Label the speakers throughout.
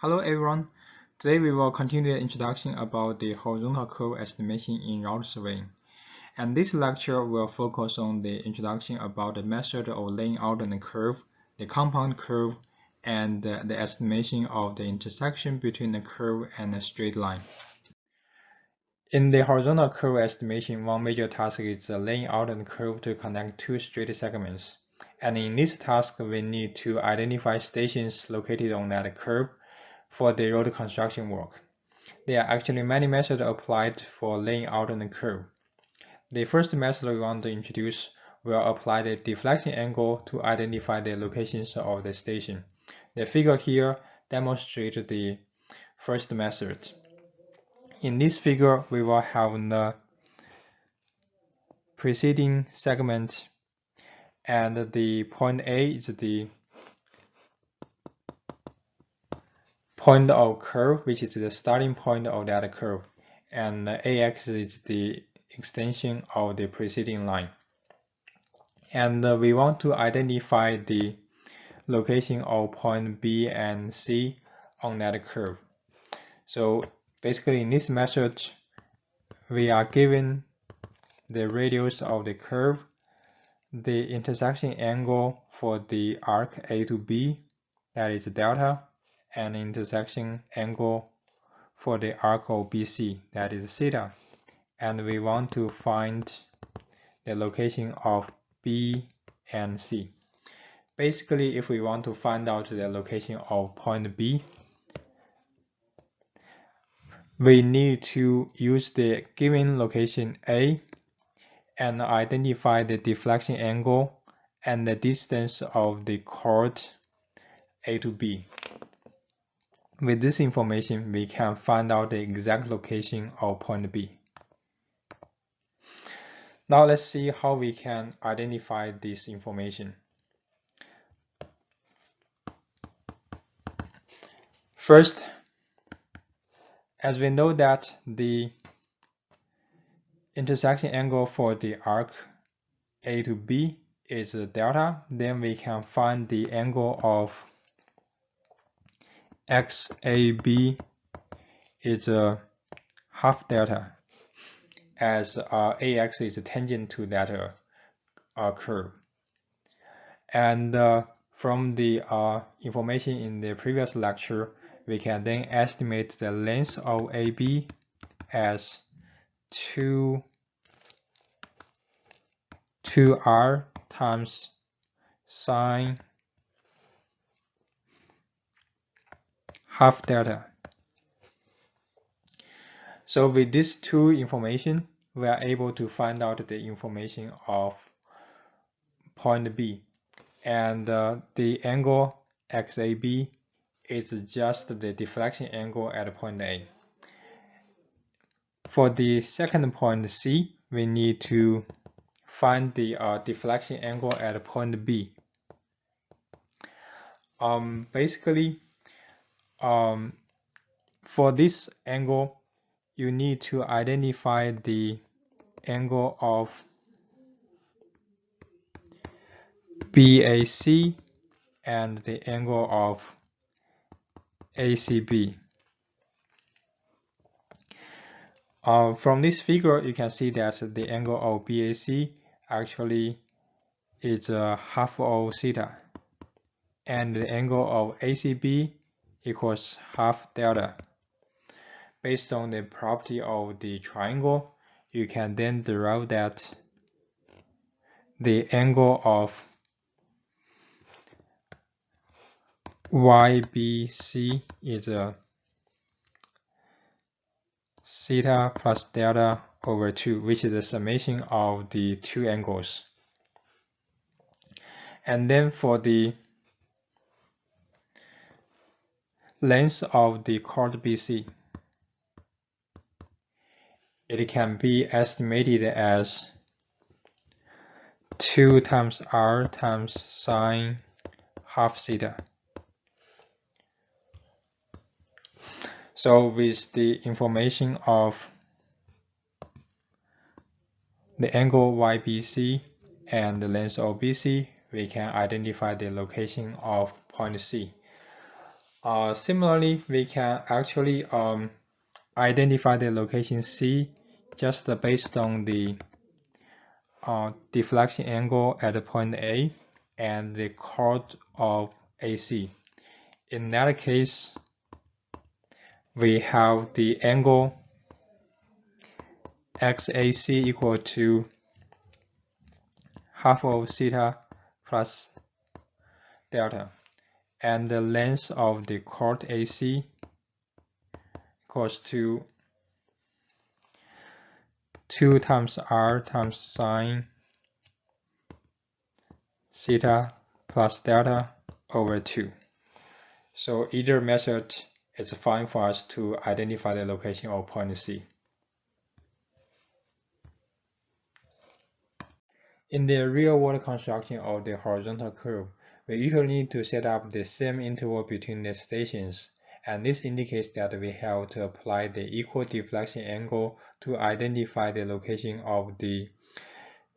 Speaker 1: Hello everyone. Today we will continue the introduction about the horizontal curve estimation in route surveying. And this lecture will focus on the introduction about the method of laying out a curve, the compound curve, and the estimation of the intersection between the curve and a straight line. In the horizontal curve estimation, one major task is laying out a curve to connect two straight segments. And in this task, we need to identify stations located on that curve for the road construction work. There are actually many methods applied for laying out a curve. The first method we want to introduce will apply the deflection angle to identify the locations of the station. The figure here demonstrates the first method. In this figure, we will have the preceding segment, and the point A is the point of curve, which is the starting point of that curve, and AX is the extension of the preceding line. And we want to identify the location of point B and C on that curve. So basically in this method, we are given the radius of the curve, the intersection angle for the arc A to B, that is delta, and intersection angle for the arc of BC, that is theta. And we want to find the location of B and C. Basically, if we want to find out the location of point B, we need to use the given location A and identify the deflection angle and the distance of the chord A to B. With this information, we can find out the exact location of point B. Now let's see how we can identify this information. First, as we know that the intersection angle for the arc A to B is delta, then we can find the angle of XAB is half delta, as AX is tangent to that curve. And from the information in the previous lecture, we can then estimate the length of AB as 2r times sine half delta. So with these two information, we are able to find out the information of point B, and the angle XAB is just the deflection angle at point A. For the second point C, we need to find the deflection angle at point B. Basically, for this angle, you need to identify the angle of BAC and the angle of ACB. From this figure, you can see that the angle of BAC actually is half of theta, and the angle of ACB equals half delta. Based on the property of the triangle, you can then derive that the angle of YBC is theta plus delta over 2, which is the summation of the two angles. And then for the length of the chord BC, it can be estimated as 2 times r times sine half theta. So with the information of the angle YBC and the length of BC, we can identify the location of point C. Similarly, we can actually identify the location C just based on the deflection angle at the point A and the chord of AC. In that case, we have the angle XAC equal to half of theta plus delta, and the length of the chord AC equals to 2 times R times sine theta plus delta over 2. So either method is fine for us to identify the location of point C. In the real-world construction of the horizontal curve, we usually need to set up the same interval between the stations, and this indicates that we have to apply the equal deflection angle to identify the location of the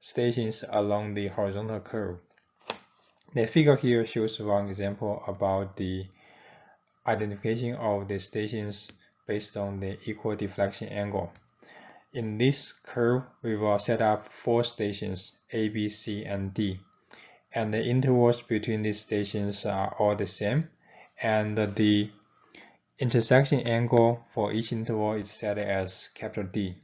Speaker 1: stations along the horizontal curve. The figure here shows one example about the identification of the stations based on the equal deflection angle. In this curve, we will set up 4 stations A, B, C, and D, and the intervals between these stations are all the same, and the intersection angle for each interval is set as capital D.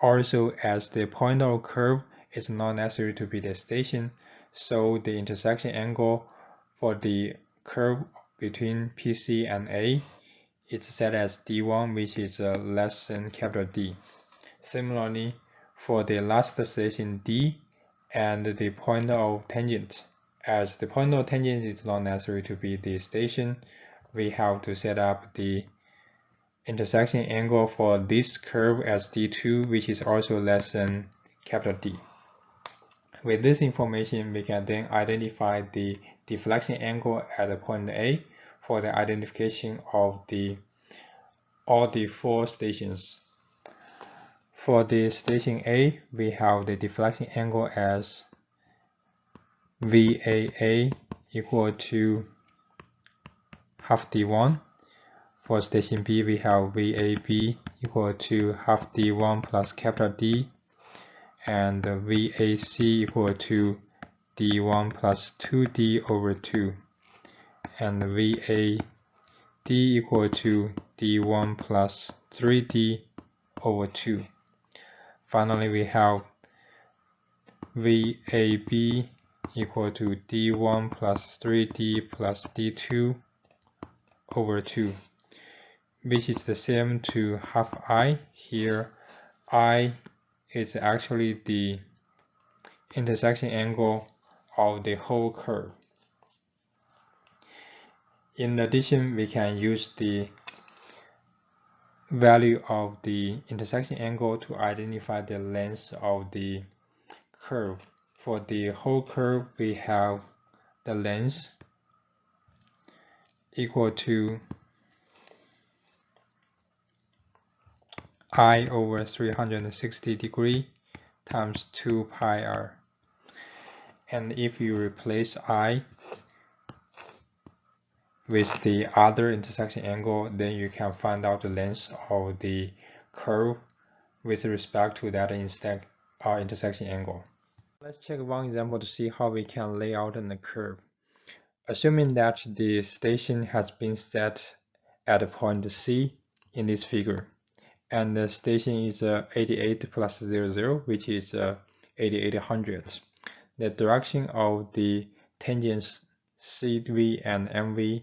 Speaker 1: Also, as the point of curve is not necessary to be the station, so the intersection angle for the curve between PC and A is set as D1, which is less than capital D. Similarly, for the last station D and the point of tangent, as the point of tangent is not necessary to be the station, we have to set up the intersection angle for this curve as D2, which is also less than capital D. With this information, we can then identify the deflection angle at the point A for the identification of all the 4 stations. For the station A, we have the deflection angle as VAA equal to half D1. For station B, we have VAB equal to half D1 plus capital D, and VAC equal to D1 plus 2D over 2, and VAD equal to D1 plus 3D over 2. Finally, we have VAB equal to D1 plus 3D plus D2 over 2, which is the same to half I. Here, I is actually the intersection angle of the whole curve. In addition, we can use the value of the intersection angle to identify the length of the curve. For the whole curve, we have the length equal to I over 360 degree times 2 pi r. And if you replace I with the other intersection angle, then you can find out the length of the curve with respect to that intersection angle. Let's check one example to see how we can lay out the curve. Assuming that the station has been set at point C in this figure, and the station is 88 plus 00, which is 8800. The direction of the tangents CV and MV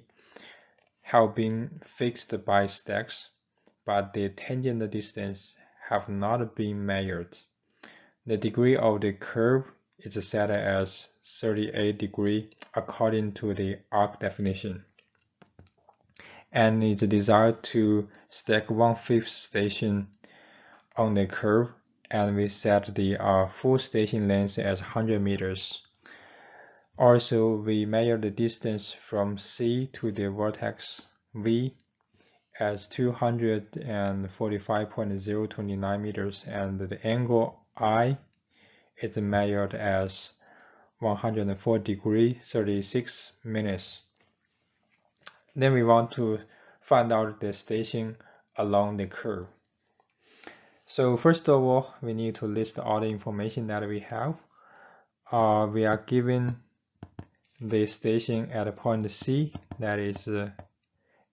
Speaker 1: have been fixed by stacks, but the tangent distance have not been measured. The degree of the curve is set as 38 degrees according to the arc definition, and it's desired to stack 1/5 station on the curve, and we set the full station length as 100 meters. Also, we measure the distance from C to the vertex V as 245.029 meters, and the angle I is measured as 104 degrees 36 minutes. Then we want to find out the station along the curve. So first of all, we need to list all the information that we have. We are given the station at a point C, that is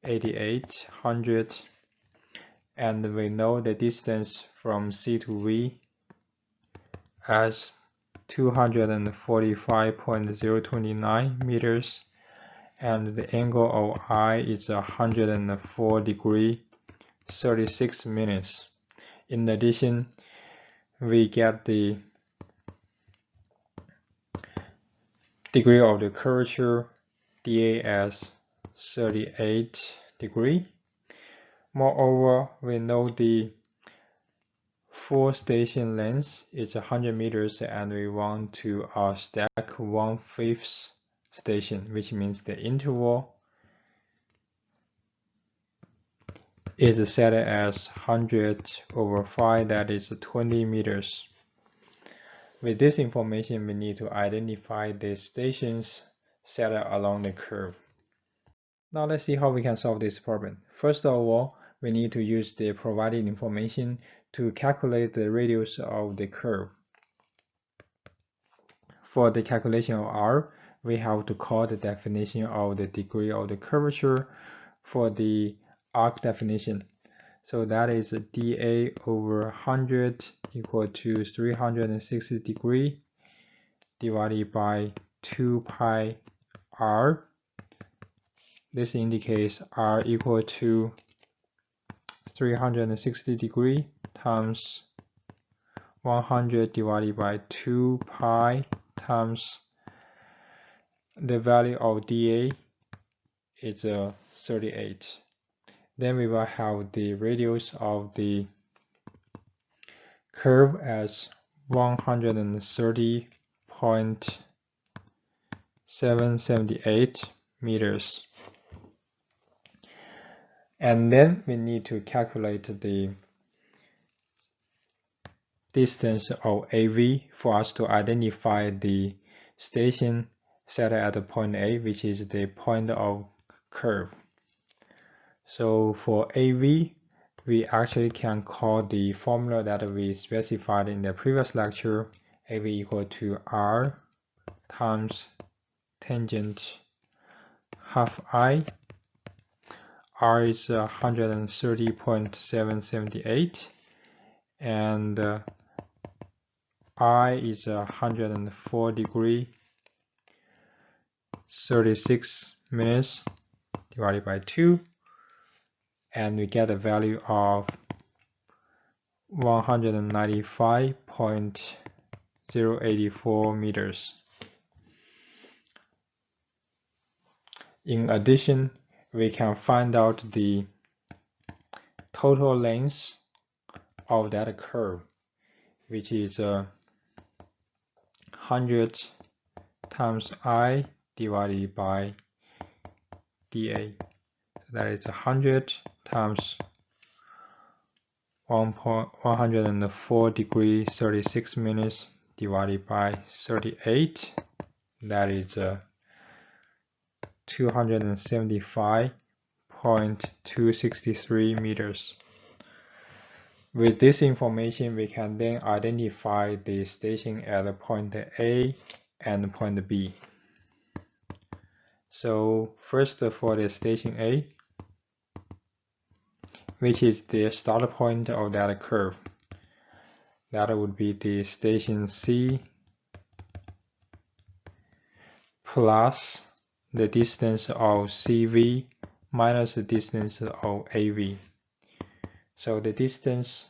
Speaker 1: 8800, and we know the distance from C to V as 245.029 meters, and the angle of I is 104 degrees 36 minutes. In addition, we get the degree of the curvature dA as 38 degrees. Moreover, we know the full station length is 100 meters, and we want to stack 1/5 station, which means the interval is set as 100/5, that is 20 meters. With this information, we need to identify the stations set along the curve. Now let's see how we can solve this problem. First of all, we need to use the provided information to calculate the radius of the curve. For the calculation of R, we have to call the definition of the degree of the curvature for the arc definition. So that is dA over 100 equal to 360 degrees divided by 2 pi R. This indicates R equal to 360 degrees times 100 divided by 2 pi times the value of dA is 38. Then we will have the radius of the curve as 130.778 meters. And then we need to calculate the distance of AV for us to identify the station set at the point A, which is the point of curve. So for AV, we actually can call the formula that we specified in the previous lecture, AV equal to R times tangent half I. R is 130.778 and I is 104 degrees 36 minutes divided by 2, and we get a value of 195.084 meters. In addition, we can find out the total length of that curve, which is 100 times I divided by dA. That is 100 times 104 degrees 36 minutes divided by 38. That is 275.263 meters. With this information, we can then identify the station at point A and point B. So first, for the station A, which is the start point of that curve, that would be the station C plus the distance of CV minus the distance of AV. So the distance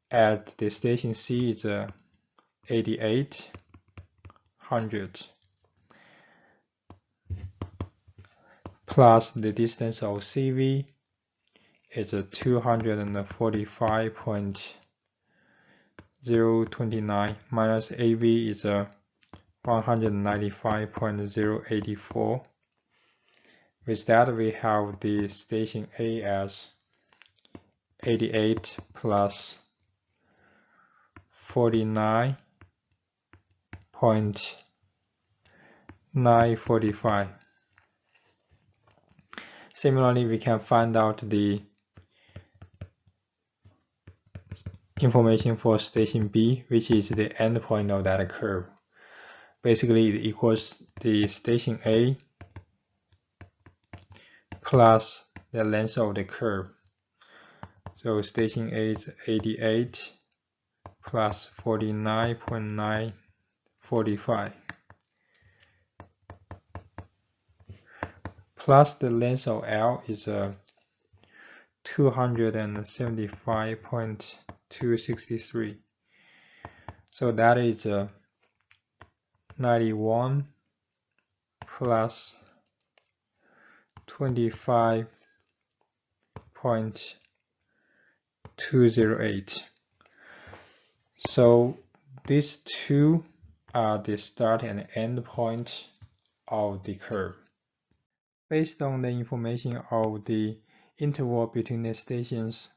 Speaker 1: at the station C is 8800 plus the distance of CV is 245.029 minus AV is 195.084. With that, we have the station A as 88 plus 49.945. Similarly, we can find out the information for station B, which is the endpoint of that curve. Basically, it equals the station A plus the length of the curve. So station A is 88 plus 49.945 plus the length of L is 275.263. So that is 91 plus 25.208. So these two are the start and end point of the curve. Based on the information of the interval between the stations,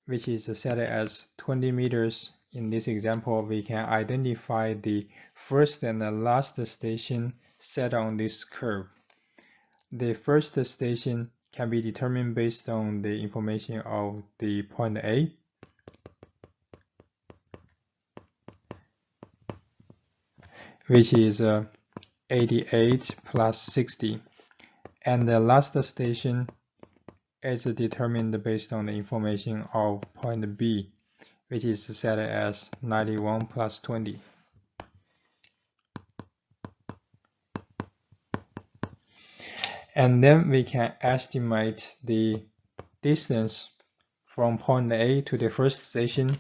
Speaker 1: which is set as 20 meters, in this example, we can identify the first and the last station set on this curve. The first station can be determined based on the information of the point A, which is 88 plus 60, and the last station is determined based on the information of point B, which is set as 91 plus 20. And then we can estimate the distance from point A to the first station,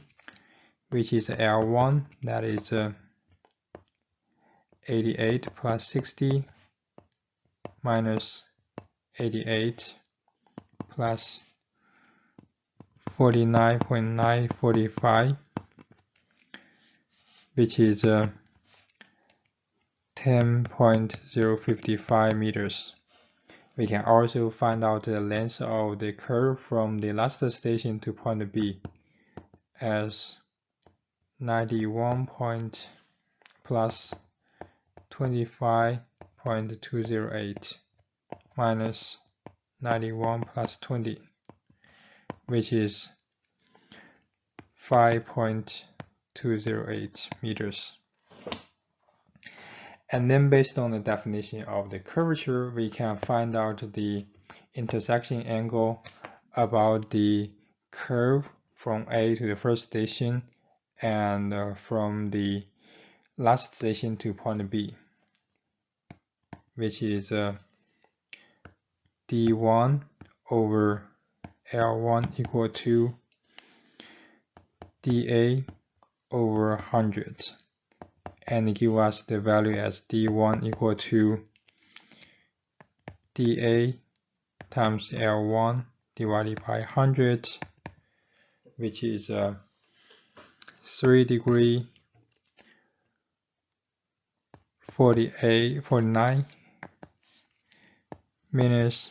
Speaker 1: which is L1, that is 88 plus 60 minus 88 plus 49.945, which is 10.055 meters. We can also find out the length of the curve from the last station to point B as 91 plus 25.208 minus 91 plus 20, which is 5.208 meters. And then based on the definition of the curvature, we can find out the intersection angle about the curve from A to the first station and from the last station to point B, which is D1 over L1 equal to dA over 100, and give us the value as D1 equal to dA times L1 divided by 100, which is 3 degree 49 minutes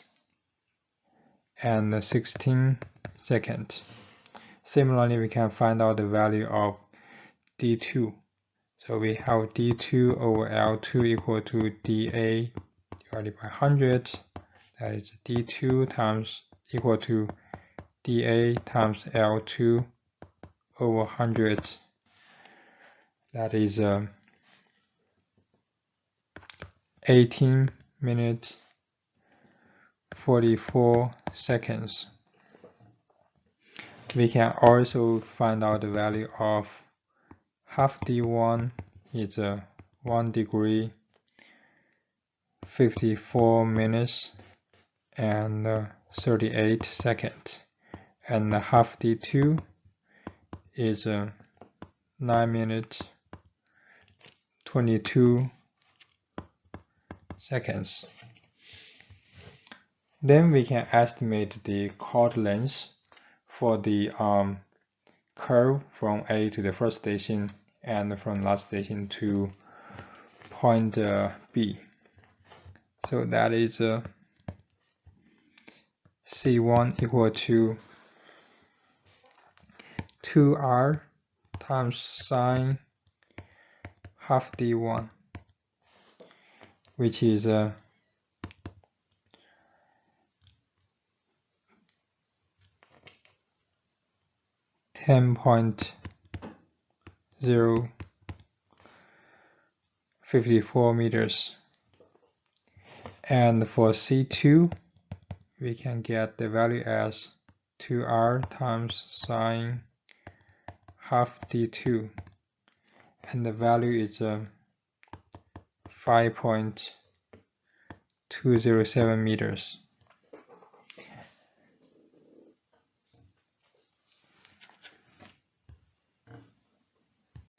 Speaker 1: and 16 seconds. Similarly, we can find out the value of D2. So we have D2 over L2 equal to dA divided by 100. That is D2 times equal to dA times L2 over 100. That is 18 minutes 44 seconds. We can also find out the value of half D1 is 1 degree 54 minutes and 38 seconds, and half D2 is 9 minutes 22 seconds. Then we can estimate the chord length for the curve from A to the first station and from last station to point B. So that is C1 equal to 2R times sine half D1, which is 10.054 meters. And for C2, we can get the value as 2r times sine half d2, and the value is 5.207 meters.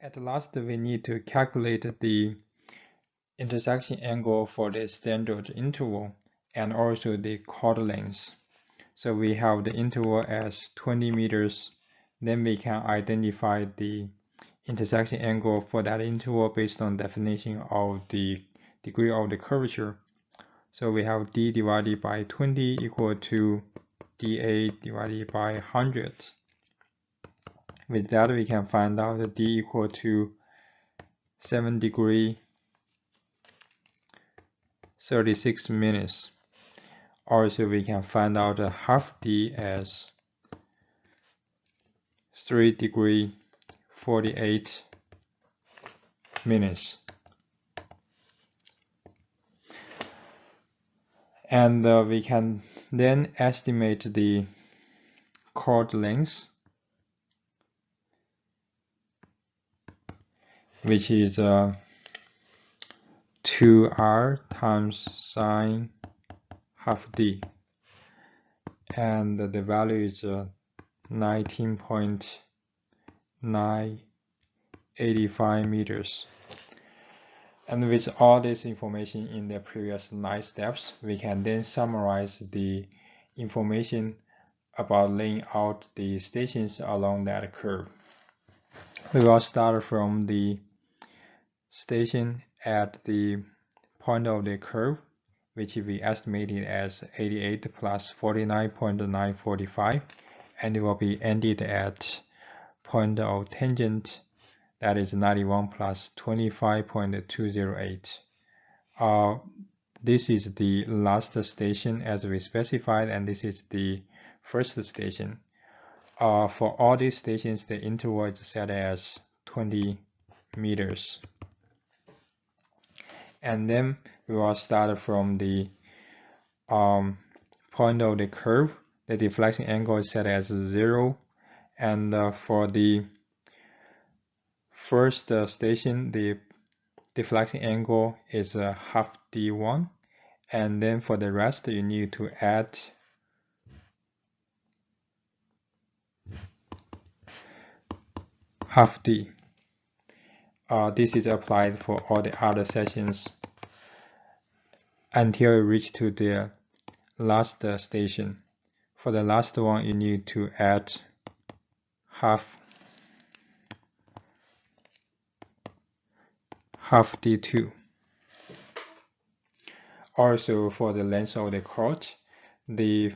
Speaker 1: At last, we need to calculate the intersection angle for the standard interval and also the chord length. So we have the interval as 20 meters. Then we can identify the intersection angle for that interval based on definition of the degree of the curvature. So we have d divided by 20 equal to dA divided by 100. With that, we can find out that d equal to 7 degree 36 minutes. Also, we can find out half d as 3 degree 48 minutes. And we can then estimate the chord length, which is 2r times sine half d, and the value is 19.985 meters. And with all this information in the previous 9 steps, we can then summarize the information about laying out the stations along that curve. We will start from the station at the point of the curve, which we estimated as 88 plus 49.945, and it will be ended at point of tangent, that is 91 plus 25.208. This is the last station as we specified, and this is the first station. For all these stations, the interval is set as 20 meters. And then we will start from the point of the curve. The deflection angle is set as 0, and for the first station, the deflection angle is half d1, and then for the rest, you need to add half d. This is applied for all the other sections until you reach to the last station. For the last one, you need to add half d2. Also, for the length of the chord, the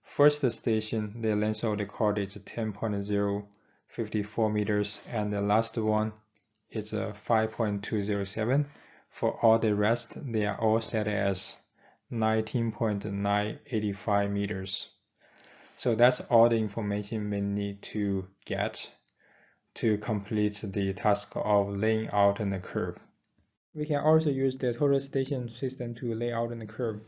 Speaker 1: first station, the length of the chord is 10.054 meters, and the last one is 5.207. For all the rest, they are all set as 19.985 meters. So that's all the information we need to get to complete the task of laying out the curve. We can also use the total station system to lay out the curve.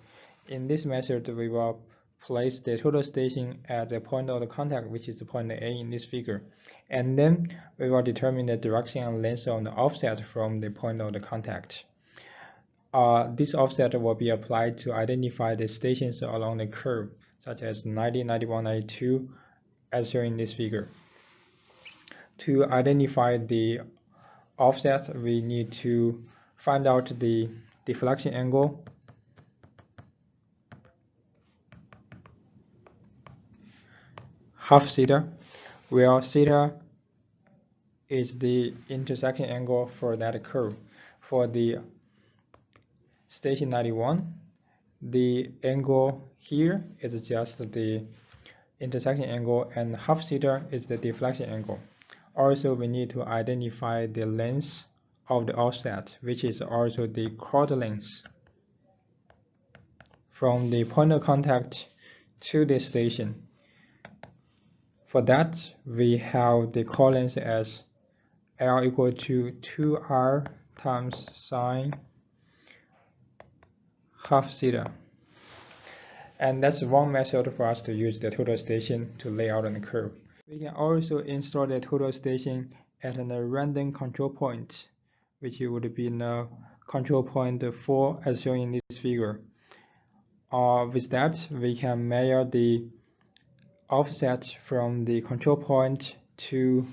Speaker 1: In this method, we will place the total station at the point of the contact, which is the point A in this figure. And then we will determine the direction and length of the offset from the point of the contact. This offset will be applied to identify the stations along the curve, such as 90, 91, 92, as shown in this figure. To identify the offset, we need to find out the deflection angle, half theta, where theta is the intersection angle for that curve. For the station 91, the angle here is just the intersection angle, and half theta is the deflection angle. Also, we need to identify the length of the offset, which is also the chord length from the point of contact to the station. For that, we have the columns as L equal to 2R times sine half theta. And that's one method for us to use the total station to lay out a curve. We can also install the total station at a random control point, which would be the control point 4 as shown in this figure. With that, we can measure the offset from the control point to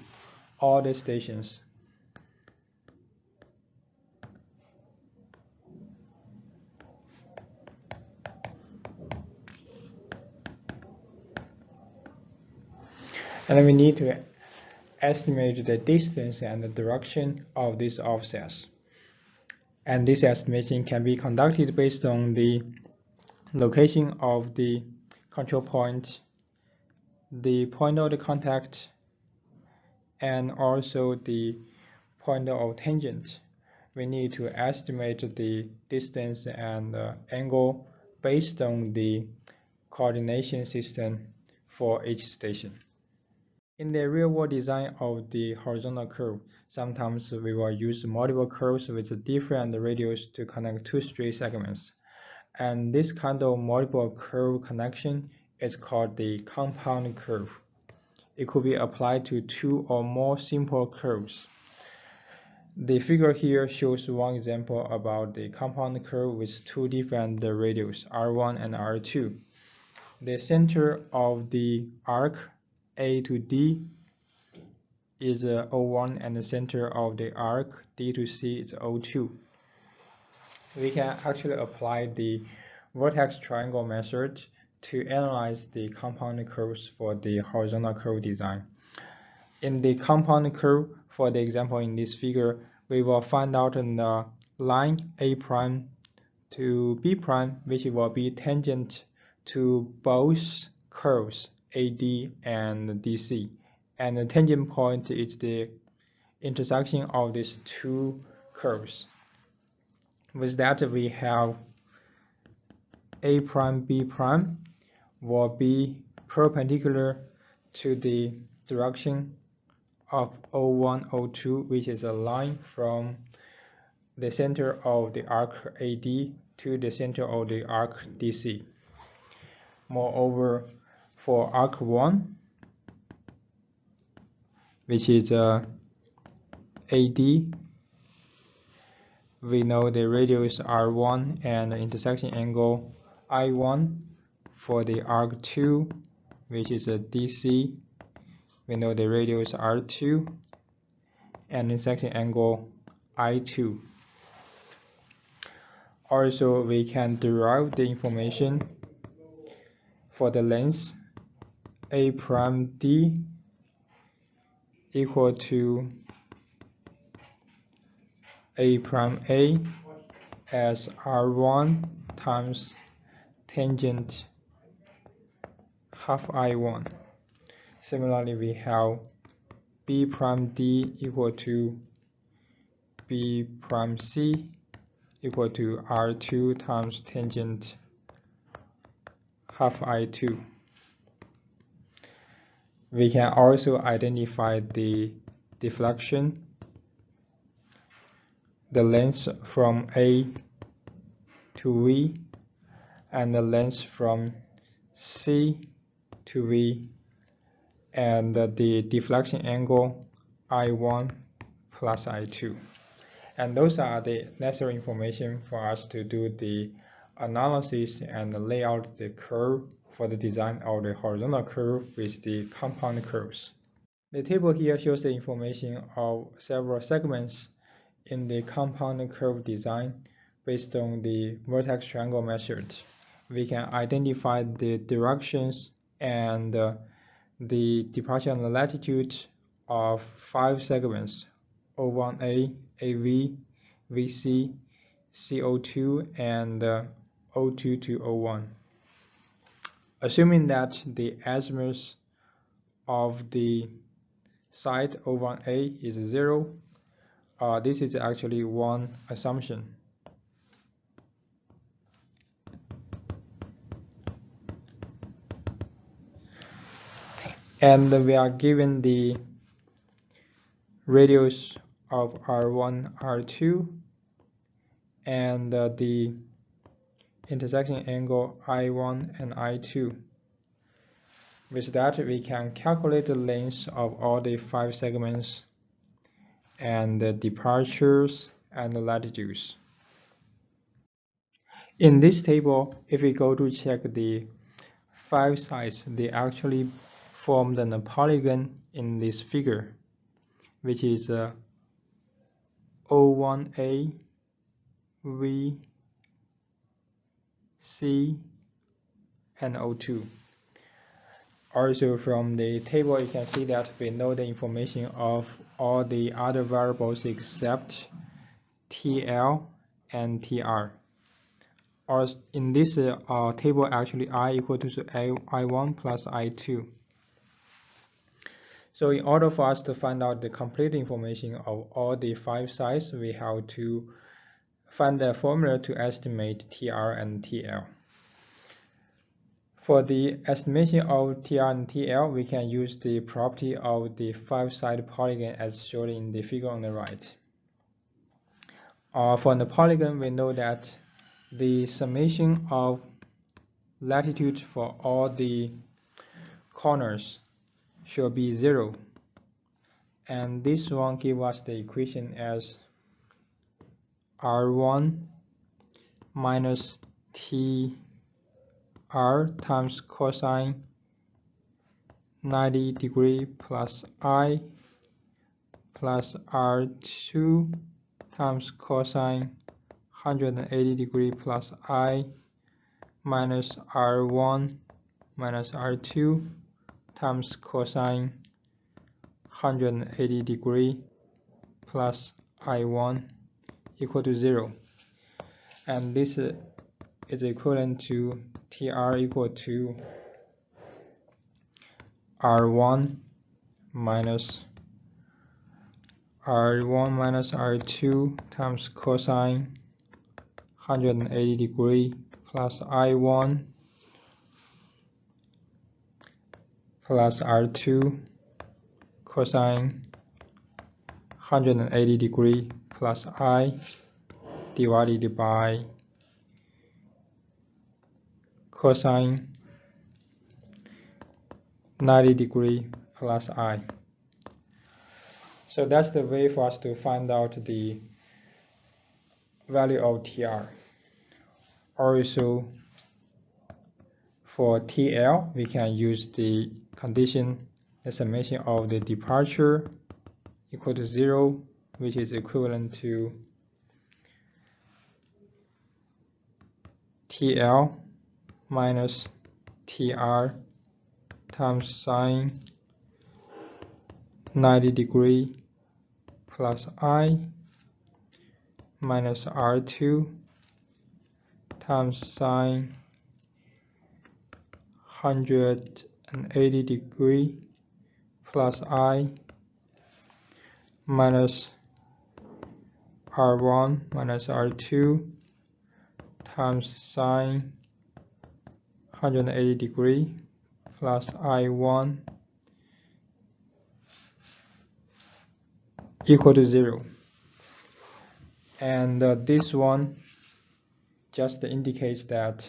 Speaker 1: all the stations. And we need to estimate the distance and the direction of these offsets. And this estimation can be conducted based on the location of the control point, the point of the contact, and also the point of tangent. We need to estimate the distance and angle based on the coordination system for each station. In the real-world design of the horizontal curve, sometimes we will use multiple curves with different radius to connect two straight segments. And this kind of multiple curve connection is called the compound curve. It could be applied to two or more simple curves. The figure here shows one example about the compound curve with two different radius, R1 and R2. The center of the arc A to D is O1 and the center of the arc D to C is O2. We can actually apply the vertex triangle method to analyze the compound curves for the horizontal curve design. In the compound curve, for the example in this figure, we will find out the line A prime to B prime, which will be tangent to both curves AD and DC. And the tangent point is the intersection of these two curves. With that, we have A prime B prime will be perpendicular to the direction of O1, O2, which is a line from the center of the arc AD to the center of the arc DC. Moreover, for arc 1, which is AD, we know the radius R1 and the intersection angle I1. For the arc 2, which is a DC, we know the radius R2 and intersection angle I2. Also, we can derive the information for the length A prime D equal to A prime A as R1 times tangent half I1. Similarly, we have B prime D equal to B prime C equal to R2 times tangent half I2. We can also identify the deflection, the length from A to V, and the length from C to V, and the deflection angle I1 plus I2. And those are the necessary information for us to do the analysis and lay out the curve for the design of the horizontal curve with the compound curves. The table here shows the information of several segments in the compound curve design based on the vertex triangle method. We can identify the directions and the departure and latitude of 5 segments: O1A, AV, VC, CO2, and O2 to O1. Assuming that the azimuth of the side O1A is 0, this is actually one assumption. And we are given the radius of R1, R2, and the intersection angle I1 and I2. With that, we can calculate the length of all the 5 segments and the departures and the latitudes. In this table, if we go to check the 5 sides, they actually formed a polygon in this figure, which is O1A, V, C, and O2. Also from the table, you can see that we know the information of all the other variables except TL and TR. Or in this table, actually I equal to I1 plus I2. So in order for us to find out the complete information of all the 5 sides, we have to find a formula to estimate TR and TL. For the estimation of TR and TL, we can use the property of the 5-sided polygon as shown in the figure on the right. For the polygon, we know that the summation of latitude for all the corners should be 0. And this one gives us the equation as R1 minus TR times cosine 90 degree plus I plus R2 times cosine 180 degree plus I minus R1 minus R2 times cosine 180 degree plus I1 equal to 0. And this is equivalent to TR equal to R1 minus R2 times cosine 180 degree plus I1 plus R2 cosine 180 degree plus I divided by cosine 90 degree plus I. So that's the way for us to find out the value of TR. Also, for TL, we can use the condition, the summation of the departure equal to 0, which is equivalent to TL minus TR times sine 90 degree plus I minus R2 times sine 180 degree plus I minus R1 minus R2 times sine 180 degree plus I1 equal to 0. And this one just indicates that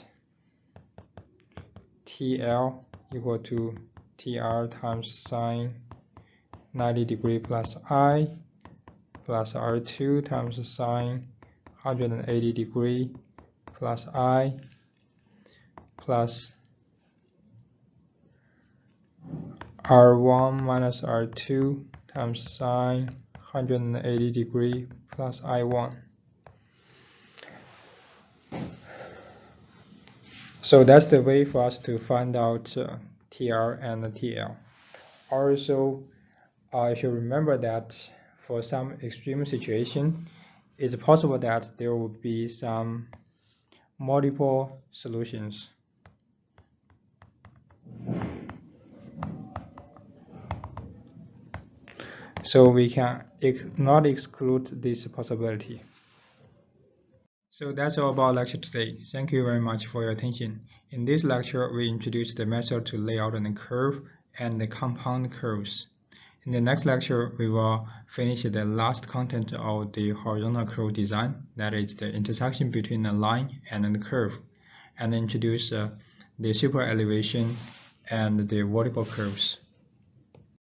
Speaker 1: TL equal to TR times sine 90 degree plus I plus R2 times sine 180 degree plus I plus R1 minus R2 times sine 180 degree plus I1. So that's the way for us to find out TR and TL. Also, I should remember that for some extreme situation, it's possible that there will be some multiple solutions. So we can not exclude this possibility. So that's all about lecture today. Thank you very much for your attention. In this lecture, we introduced the method to lay out a curve and the compound curves. In the next lecture, we will finish the last content of the horizontal curve design, that is the intersection between a line and a curve, and introduce the super elevation and the vertical curves.